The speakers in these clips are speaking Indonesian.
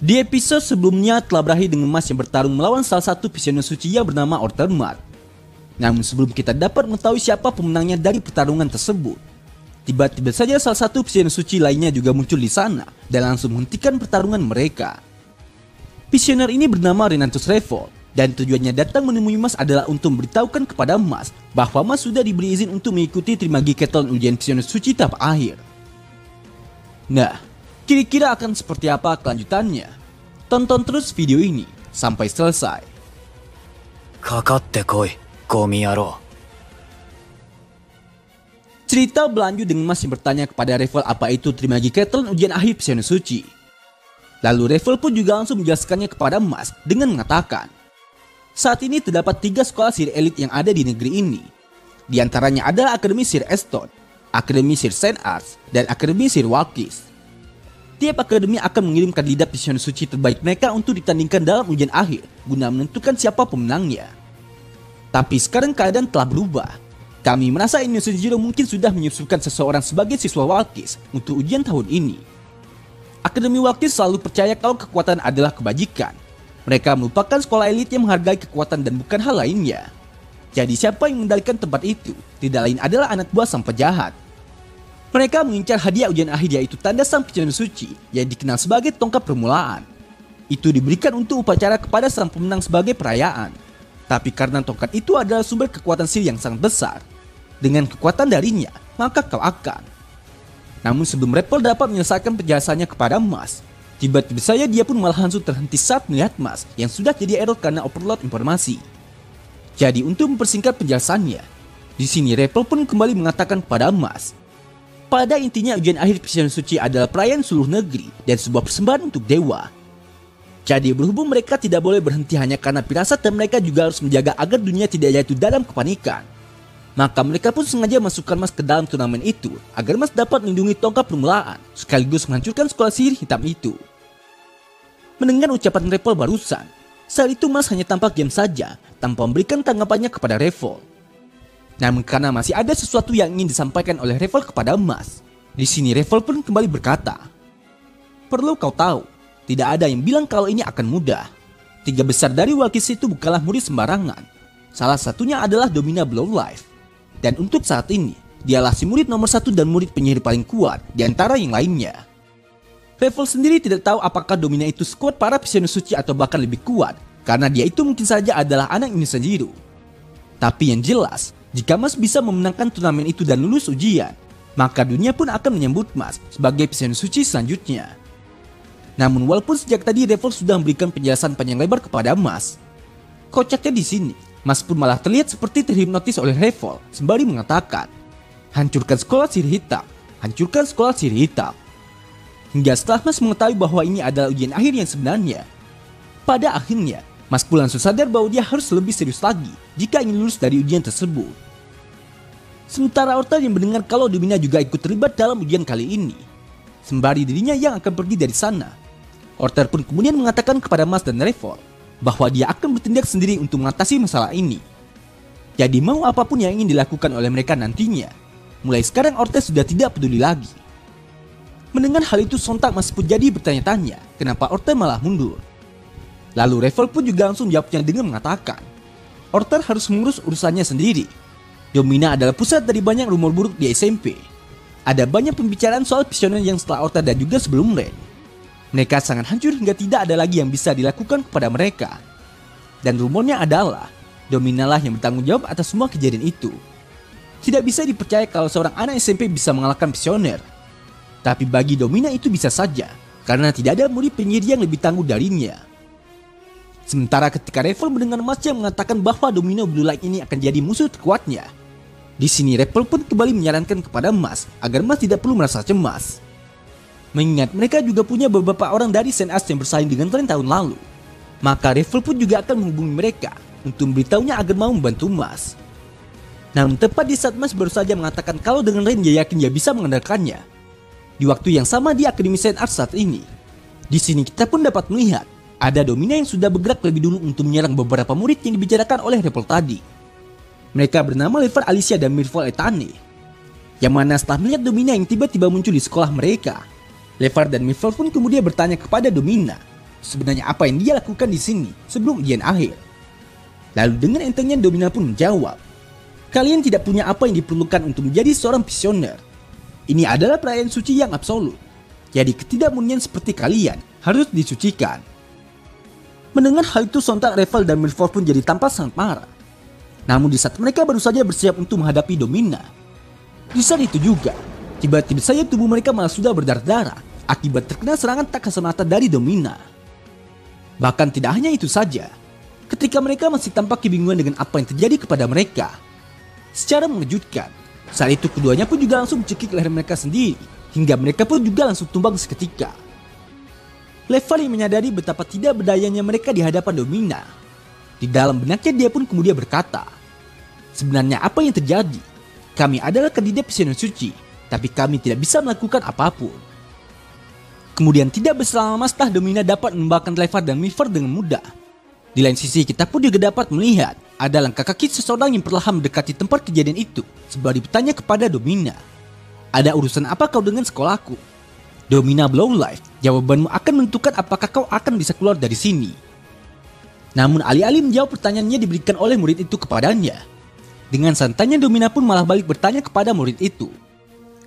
Di episode sebelumnya telah berakhir dengan Mas yang bertarung melawan salah satu visioner suci yang bernama Ortermat. Namun sebelum kita dapat mengetahui siapa pemenangnya dari pertarungan tersebut, tiba-tiba saja salah satu visioner suci lainnya juga muncul di sana dan langsung menghentikan pertarungan mereka. Visioner ini bernama Renatus Revolt dan tujuannya datang menemui Mas adalah untuk memberitahukan kepada Mas bahwa Mas sudah diberi izin untuk mengikuti Trimagi Keton ujian visioner suci tahap akhir. Nah, kira-kira akan seperti apa kelanjutannya? Tonton terus video ini sampai selesai. Kakatte koi, gomi yaro. Cerita berlanjut dengan Mas yang bertanya kepada Revolt apa itu Trimagi Keton ujian akhir visioner suci. Lalu Revolt pun juga langsung menjelaskannya kepada Mas dengan mengatakan, saat ini terdapat 3 sekolah sihir elit yang ada di negeri ini. Di antaranya adalah Akademi Sihir Eston, Akademi Sihir Saint Arts, dan Akademi Sihir Walkis. Tiap akademi akan mengirim kandidat visioner suci terbaik mereka untuk ditandingkan dalam ujian akhir guna menentukan siapa pemenangnya. Tapi sekarang keadaan telah berubah. Kami merasa Indonesia Zero mungkin sudah menyusulkan seseorang sebagai siswa Walkis untuk ujian tahun ini. Akademi Walkis selalu percaya kalau kekuatan adalah kebajikan. Mereka merupakan sekolah elit yang menghargai kekuatan dan bukan hal lainnya. Jadi siapa yang mengendalikan tempat itu tidak lain adalah anak buah sang penjahat. Mereka mengincar hadiah ujian akhir yaitu tanda sang visioner suci yang dikenal sebagai tongkat permulaan. Itu diberikan untuk upacara kepada sang pemenang sebagai perayaan. Tapi karena tongkat itu adalah sumber kekuatan sihir yang sangat besar, dengan kekuatan darinya maka kau akan. Namun sebelum Revolt dapat menyelesaikan penjelasannya kepada Mas, tiba-tiba saja dia pun malah langsung terhenti saat melihat Mas yang sudah jadi error karena overload informasi. Jadi untuk mempersingkat penjelasannya, di sini Revolt pun kembali mengatakan kepada Mas, pada intinya ujian akhir visioner suci adalah perayaan seluruh negeri dan sebuah persembahan untuk dewa. Jadi berhubung mereka tidak boleh berhenti hanya karena firasat dan mereka juga harus menjaga agar dunia tidak jatuh dalam kepanikan. Maka mereka pun sengaja masukkan Mas ke dalam turnamen itu agar Mas dapat melindungi tongkat permulaan sekaligus menghancurkan sekolah sihir hitam itu. Mendengar ucapan Revolt barusan, saat itu Mas hanya tampak diam saja tanpa memberikan tanggapannya kepada Revolt. Namun karena masih ada sesuatu yang ingin disampaikan oleh Revolt kepada Mas, di sini Revolt pun kembali berkata, perlu kau tahu, tidak ada yang bilang kalau ini akan mudah. 3 besar dari Walkis itu bukanlah murid sembarangan. Salah satunya adalah Domina Blowlife. Dan untuk saat ini, dialah si murid nomor 1 dan murid penyihir paling kuat di antara yang lainnya. Revolt sendiri tidak tahu apakah Domina itu sekuat para visioner suci atau bahkan lebih kuat, karena dia itu mungkin saja adalah anak Indonesia Zero. Tapi yang jelas, jika Mas bisa memenangkan turnamen itu dan lulus ujian, maka dunia pun akan menyambut Mas sebagai visioner suci selanjutnya. Namun walaupun sejak tadi Revolt sudah memberikan penjelasan panjang lebar kepada Mas, kocaknya di sini, Mas pun malah terlihat seperti terhipnotis oleh Revolt sembari mengatakan, hancurkan sekolah sihir hitam, hancurkan sekolah sihir hitam. Hingga setelah Mas mengetahui bahwa ini adalah ujian akhir yang sebenarnya, pada akhirnya Mas pun langsung sadar bahwa dia harus lebih serius lagi jika ingin lulus dari ujian tersebut. Sementara Orter yang mendengar kalau Domina juga ikut terlibat dalam ujian kali ini, sembari dirinya yang akan pergi dari sana, Orter pun kemudian mengatakan kepada Mas dan Revolt bahwa dia akan bertindak sendiri untuk mengatasi masalah ini. Jadi mau apapun yang ingin dilakukan oleh mereka nantinya, mulai sekarang Orter sudah tidak peduli lagi. Mendengar hal itu sontak Mas pun jadi bertanya-tanya kenapa Orter malah mundur. Lalu Revolt pun juga langsung menjawabnya dengan mengatakan, Orter harus mengurus urusannya sendiri. Domina adalah pusat dari banyak rumor buruk di SMP. Ada banyak pembicaraan soal visioner yang setelah Orter dan juga sebelum Ren. Mereka sangat hancur hingga tidak ada lagi yang bisa dilakukan kepada mereka. Dan rumornya adalah Domina lah yang bertanggung jawab atas semua kejadian itu. Tidak bisa dipercaya kalau seorang anak SMP bisa mengalahkan visioner. Tapi bagi Domina itu bisa saja, karena tidak ada murid penyihir yang lebih tangguh darinya. Sementara ketika Revolt mendengar Mas yang mengatakan bahwa Domino Blue Light ini akan jadi musuh terkuatnya, di sini Revolt pun kembali menyarankan kepada Mas agar Mas tidak perlu merasa cemas. Mengingat mereka juga punya beberapa orang dari Saint Arts yang bersaing dengan Ren tahun lalu, maka Revolt pun juga akan menghubungi mereka untuk memberitahunya agar mau membantu Mas. Namun tepat di saat Mas baru saja mengatakan kalau dengan Ren dia yakin dia bisa mengandalkannya, di waktu yang sama di Akademi Saint Arts saat ini, di sini kita pun dapat melihat ada Domina yang sudah bergerak lebih dulu untuk menyerang beberapa murid yang dibicarakan oleh Revolt tadi. Mereka bernama Lever Alicia dan Mirval Etane. Yang mana setelah melihat Domina yang tiba-tiba muncul di sekolah mereka, Lever dan Mirval pun kemudian bertanya kepada Domina sebenarnya apa yang dia lakukan di sini sebelum ujian akhir. Lalu dengan entengnya Domina pun menjawab, kalian tidak punya apa yang diperlukan untuk menjadi seorang visioner. Ini adalah perayaan suci yang absolut. Jadi ketidakmurnian seperti kalian harus disucikan. Mendengar hal itu sontak Revel dan Milford pun jadi tampak sangat marah. Namun di saat mereka baru saja bersiap untuk menghadapi Domina, di saat itu juga tiba-tiba saja tubuh mereka malah sudah berdarah-darah akibat terkena serangan tak kasat mata dari Domina. Bahkan tidak hanya itu saja, ketika mereka masih tampak kebingungan dengan apa yang terjadi kepada mereka, secara mengejutkan, saat itu keduanya pun juga langsung mencekik leher mereka sendiri, hingga mereka pun juga langsung tumbang seketika. Levali menyadari betapa tidak berdayanya mereka di hadapan Domina. Di dalam benaknya dia pun kemudian berkata, sebenarnya apa yang terjadi? Kami adalah kandidat visioner suci, tapi kami tidak bisa melakukan apapun. Kemudian tidak berselang lama setelah Domina dapat membakar Levar dan Milford dengan mudah. Di lain sisi kita pun juga dapat melihat ada langkah kaki seseorang yang perlahan mendekati tempat kejadian itu sembari bertanya kepada Domina, ada urusan apa kau dengan sekolahku? Domina blow life, jawabanmu akan menentukan apakah kau akan bisa keluar dari sini. Namun alih-alih menjawab pertanyaannya diberikan oleh murid itu kepadanya. Dengan santainya Domina pun malah balik bertanya kepada murid itu,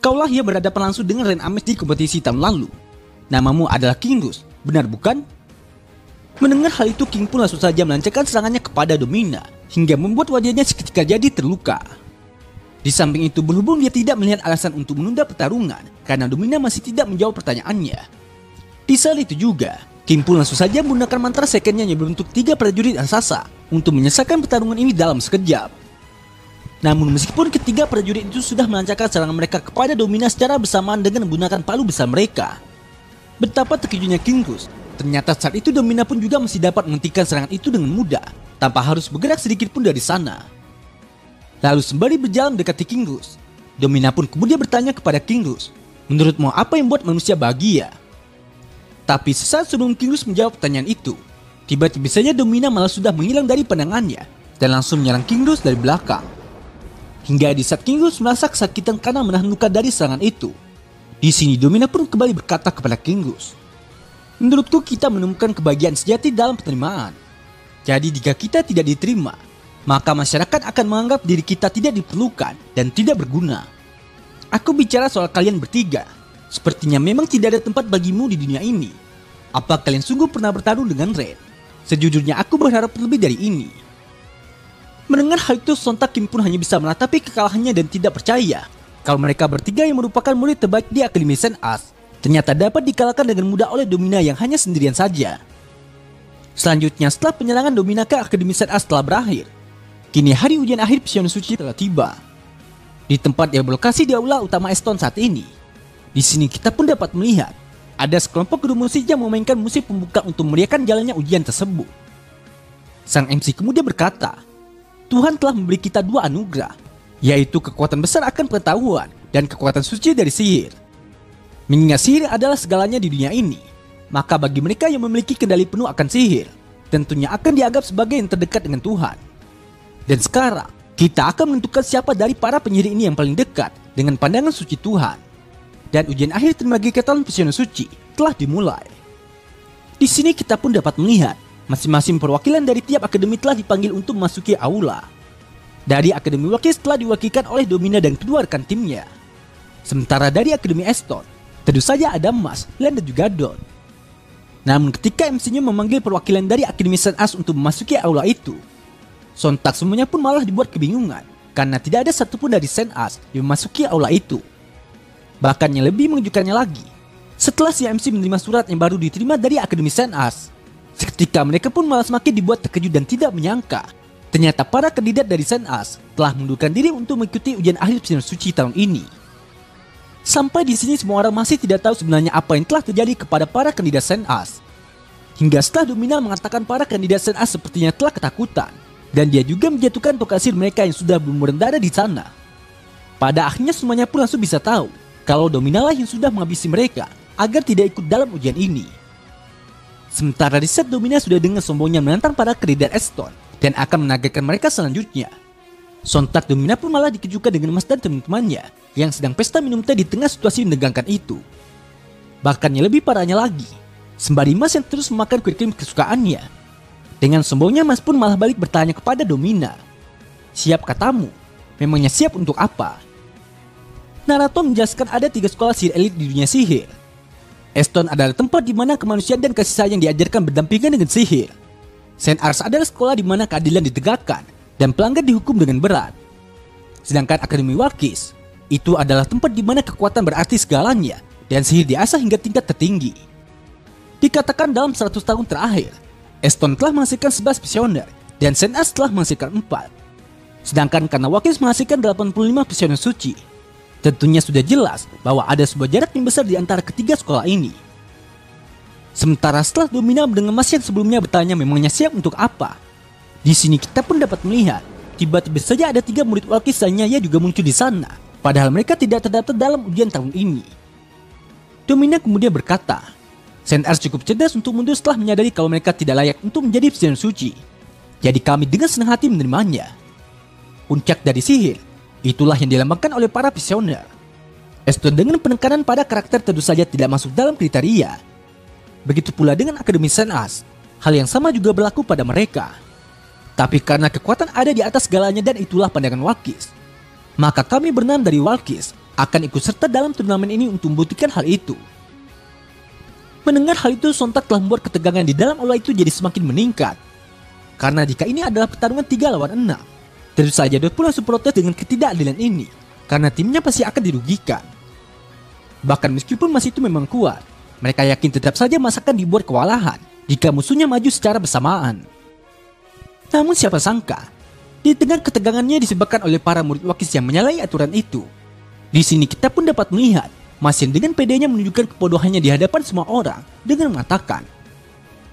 kaulah yang berhadapan langsung dengan Ren Ames di kompetisi tahun lalu. Namamu adalah Kingus, benar bukan? Mendengar hal itu, King pun langsung saja melancarkan serangannya kepada Domina hingga membuat wajahnya seketika jadi terluka. Di samping itu, berhubung dia tidak melihat alasan untuk menunda pertarungan karena Domina masih tidak menjawab pertanyaannya. Di saat itu juga, King pun langsung saja menggunakan mantra secondnya yang berbentuk 3 prajurit raksasa untuk menyelesaikan pertarungan ini dalam sekejap. Namun meskipun ketiga prajurit itu sudah melancarkan serangan mereka kepada Domina secara bersamaan dengan menggunakan palu besar mereka, betapa terkejutnya Kingus. Ternyata saat itu Domina pun juga masih dapat menghentikan serangan itu dengan mudah tanpa harus bergerak sedikit pun dari sana. Lalu sembari berjalan mendekati Kingus, Domina pun kemudian bertanya kepada Kingus, menurutmu apa yang membuat manusia bahagia? Tapi sesaat sebelum Kingus menjawab pertanyaan itu, tiba-tiba saja Domina malah sudah menghilang dari pandangannya dan langsung menyerang Kingus dari belakang. Hingga di saat Kingus merasa kesakitan karena menahan luka dari serangan itu, di sini Domina pun kembali berkata kepada Kingus, menurutku kita menemukan kebahagiaan sejati dalam penerimaan. Jadi jika kita tidak diterima, maka masyarakat akan menganggap diri kita tidak diperlukan dan tidak berguna. Aku bicara soal kalian bertiga. Sepertinya memang tidak ada tempat bagimu di dunia ini. Apa kalian sungguh pernah bertarung dengan Red? Sejujurnya aku berharap lebih dari ini. Mendengar hal itu, sontak Kim pun hanya bisa meratapi kekalahannya dan tidak percaya kalau mereka bertiga yang merupakan murid terbaik di Akademi Sen As ternyata dapat dikalahkan dengan mudah oleh Domina yang hanya sendirian saja. Selanjutnya, setelah penyerangan Domina ke Akademi Sen As telah berakhir, kini hari ujian akhir Visioner Suci telah tiba. Di tempat yang berlokasi di aula utama Eston saat ini, di sini kita pun dapat melihat ada sekelompok guru musik yang memainkan musik pembuka untuk memeriahkan jalannya ujian tersebut. Sang MC kemudian berkata, Tuhan telah memberi kita 2 anugerah, yaitu kekuatan besar akan pengetahuan dan kekuatan suci dari sihir. Mengingat sihir adalah segalanya di dunia ini, maka bagi mereka yang memiliki kendali penuh akan sihir, tentunya akan dianggap sebagai yang terdekat dengan Tuhan. Dan sekarang, kita akan menentukan siapa dari para penyihir ini yang paling dekat dengan pandangan suci Tuhan. Dan ujian akhir Trimagi Keton Visioner Suci telah dimulai. Di sini kita pun dapat melihat masing-masing perwakilan dari tiap akademi telah dipanggil untuk memasuki aula. Dari Akademi Wakis telah diwakilkan oleh Domina dan kedua rekan timnya. Sementara dari Akademi Eston, tentu saja ada Mas, Len dan juga Don. Namun ketika MC-nya memanggil perwakilan dari Akademi Sen As untuk memasuki aula itu, sontak semuanya pun malah dibuat kebingungan karena tidak ada satupun dari Sen As yang memasuki aula itu. Bahkan yang lebih mengejutkannya lagi, setelah si MC menerima surat yang baru diterima dari Akademi Sen As, seketika mereka pun malah semakin dibuat terkejut dan tidak menyangka ternyata para kandidat dari Sen As telah mengundurkan diri untuk mengikuti ujian akhir Visioner Suci tahun ini. Sampai di sini semua orang masih tidak tahu sebenarnya apa yang telah terjadi kepada para kandidat Sen As. Hingga setelah Domina mengatakan para kandidat Sen As sepertinya telah ketakutan, dan dia juga menjatuhkan tokasir mereka yang sudah berumur rendah di sana. Pada akhirnya semuanya pun langsung bisa tahu kalau Domina lah yang sudah menghabisi mereka agar tidak ikut dalam ujian ini. Sementara di set Domina sudah dengan sombongnya menantang para kandidat Eston dan akan menagakan mereka selanjutnya. Sontak Domina pun malah dikejutkan dengan Mas dan teman-temannya yang sedang pesta minum teh di tengah situasi menegangkan itu. Bahkan yang lebih parahnya lagi, sembari Mas yang terus memakan kue krim kesukaannya. Dengan sombongnya Mas pun malah balik bertanya kepada Domina. "Siap katamu? Memangnya siap untuk apa?" Naruto menjelaskan ada 3 sekolah sihir elit di dunia sihir. Eston adalah tempat di mana kemanusiaan dan kasih sayang diajarkan berdampingan dengan sihir. Saint Ars adalah sekolah di mana keadilan ditegakkan dan pelanggar dihukum dengan berat. Sedangkan Akademi Walkis itu adalah tempat di mana kekuatan berarti segalanya dan sihir diasah hingga tingkat tertinggi. Dikatakan dalam 100 tahun terakhir, Eston telah menghasilkan 11 visioner dan Saint Ars telah menghasilkan 4. Sedangkan karena Walkis menghasilkan 85 visioner suci, tentunya sudah jelas bahwa ada sebuah jarak yang besar di antara ketiga sekolah ini. Sementara setelah Domina mendengar Mas yang sebelumnya bertanya memangnya siap untuk apa, di sini kita pun dapat melihat tiba-tiba saja ada 3 murid Walkis lainnya yang juga muncul di sana, padahal mereka tidak terdaftar dalam ujian tahun ini. Domina kemudian berkata, Saint Ars cukup cerdas untuk mundur setelah menyadari kalau mereka tidak layak untuk menjadi visioner suci. Jadi kami dengan senang hati menerimanya. Puncak dari sihir, itulah yang dilambangkan oleh para visioner. Eston dengan penekanan pada karakter tentu saja tidak masuk dalam kriteria. Begitu pula dengan Akademi Saint Ars, hal yang sama juga berlaku pada mereka. Tapi karena kekuatan ada di atas segalanya dan itulah pandangan Walkis, maka kami berenam dari Walkis akan ikut serta dalam turnamen ini untuk membuktikan hal itu. Mendengar hal itu sontak telah membuat ketegangan di dalam aula itu jadi semakin meningkat. Karena jika ini adalah pertarungan 3 lawan 6, tentu saja Dot pun langsung protes dengan ketidakadilan ini, karena timnya pasti akan dirugikan. Bahkan meskipun Mas itu memang kuat, mereka yakin tetap saja Mas akan dibuat kewalahan jika musuhnya maju secara bersamaan. Namun siapa sangka, di tengah ketegangannya disebabkan oleh para murid Walkis yang menyalahi aturan itu. Di sini kita pun dapat melihat Mas yang dengan pedenya menunjukkan kebodohannya di hadapan semua orang dengan mengatakan,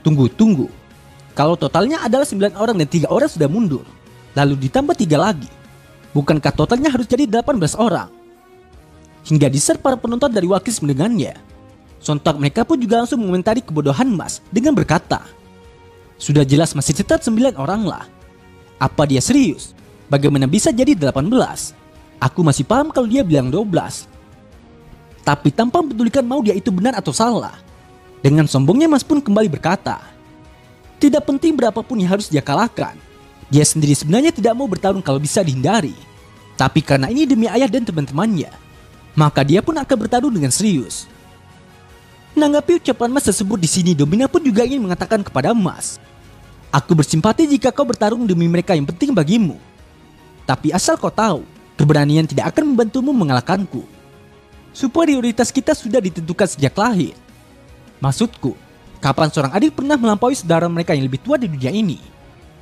Tunggu, kalau totalnya adalah 9 orang dan 3 orang sudah mundur, lalu ditambah 3 lagi, bukankah totalnya harus jadi 18 orang? Hingga diser para penonton dari Walkis mendengarnya. Sontak mereka pun juga langsung mengomentari kebodohan Mas dengan berkata, "Sudah jelas masih tetap 9 orang lah. Apa dia serius? Bagaimana bisa jadi 18? Aku masih paham kalau dia bilang 12. Tapi tanpa mempedulikan mau dia itu benar atau salah. Dengan sombongnya Mas pun kembali berkata, "Tidak penting berapapun yang harus dia kalahkan. Dia sendiri sebenarnya tidak mau bertarung kalau bisa dihindari. Tapi karena ini demi ayah dan teman-temannya, maka dia pun akan bertarung dengan serius." Menanggapi ucapan Mas tersebut di sini, Domina pun juga ingin mengatakan kepada Mas, "Aku bersimpati jika kau bertarung demi mereka yang penting bagimu. Tapi asal kau tahu, keberanian tidak akan membantumu mengalahkanku. Superioritas kita sudah ditentukan sejak lahir. Maksudku, kapan seorang adik pernah melampaui saudara mereka yang lebih tua di dunia ini?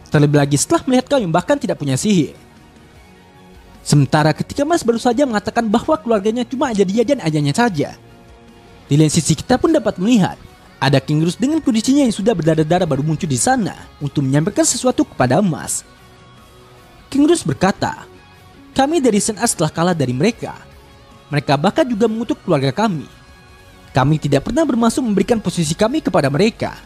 Terlebih lagi setelah melihat kau yang bahkan tidak punya sihir." Sementara ketika Mas baru saja mengatakan bahwa keluarganya cuma aja dia dan ayahnya saja, di lain sisi kita pun dapat melihat ada King Rus dengan kondisinya yang sudah berdarah-darah baru muncul di sana untuk menyampaikan sesuatu kepada Mas. King Rus berkata, "Kami dari Saint Ars telah kalah dari mereka. Mereka bahkan juga mengutuk keluarga kami. Kami tidak pernah bermaksud memberikan posisi kami kepada mereka.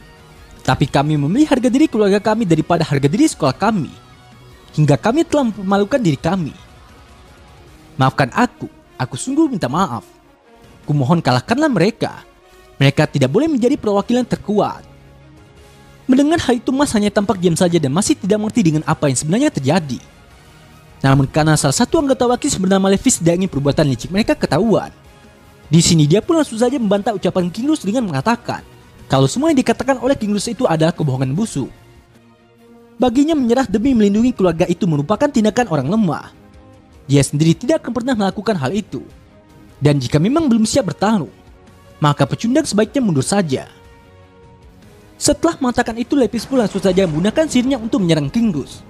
Tapi kami memilih harga diri keluarga kami daripada harga diri sekolah kami. Hingga kami telah mempermalukan diri kami. Maafkan aku sungguh minta maaf. Kumohon kalahkanlah mereka. Mereka tidak boleh menjadi perwakilan terkuat." Mendengar hal itu Mas hanya tampak diam saja dan masih tidak mengerti dengan apa yang sebenarnya terjadi. Namun karena salah satu anggota Walkis bernama Levis tidak ingin perbuatan licik mereka ketahuan, di sini dia pun langsung saja membantah ucapan King Rus dengan mengatakan kalau semua yang dikatakan oleh King Rus itu adalah kebohongan busuk. Baginya menyerah demi melindungi keluarga itu merupakan tindakan orang lemah. Dia sendiri tidak akan pernah melakukan hal itu. Dan jika memang belum siap bertarung, maka pecundang sebaiknya mundur saja. Setelah mengatakan itu, Levis pun langsung saja menggunakan sihirnya untuk menyerang King Rus.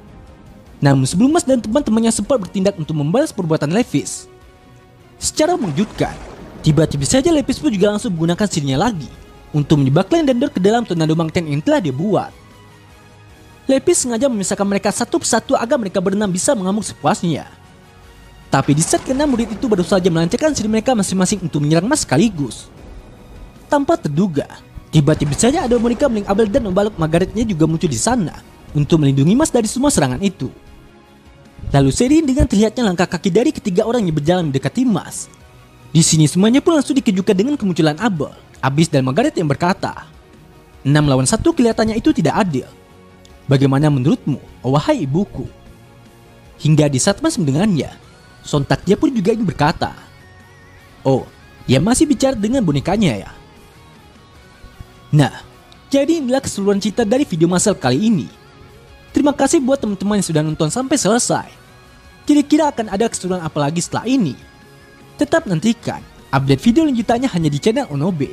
Namun sebelum Mas dan teman-temannya sempat bertindak untuk membalas perbuatan Levis, secara mengejutkan, tiba-tiba saja Levis pun juga langsung menggunakan sihirnya lagi untuk menyebak Len dan Dor ke dalam tornado magnet yang telah dia buat. Levis sengaja memisahkan mereka satu persatu agar mereka berenam bisa mengamuk sepuasnya. Tapi di saat keenam murid itu baru saja melancarkan sihir mereka masing-masing untuk menyerang Mas sekaligus. Tanpa terduga, tiba-tiba saja ada mereka Meling Abel dan Ombalok Margaretnya juga muncul di sana untuk melindungi Mas dari semua serangan itu. Lalu seiring dengan terlihatnya langkah kaki dari ketiga orang yang berjalan mendekati Mas. Di sini semuanya pun langsung dikejutkan dengan kemunculan Abel, Abyss dan Margaret yang berkata, 6 lawan 1 kelihatannya itu tidak adil. Bagaimana menurutmu, wahai ibuku? Hingga di saat Mas mendengarnya, sontak dia pun juga ingin berkata, "Oh, dia masih bicara dengan bonekanya ya?" Nah, jadi inilah keseluruhan cerita dari video Masal kali ini. Terima kasih buat teman-teman yang sudah nonton sampai selesai. Kira-kira akan ada keseruan apa lagi setelah ini? Tetap nantikan update video lanjutannya hanya di channel Onobe.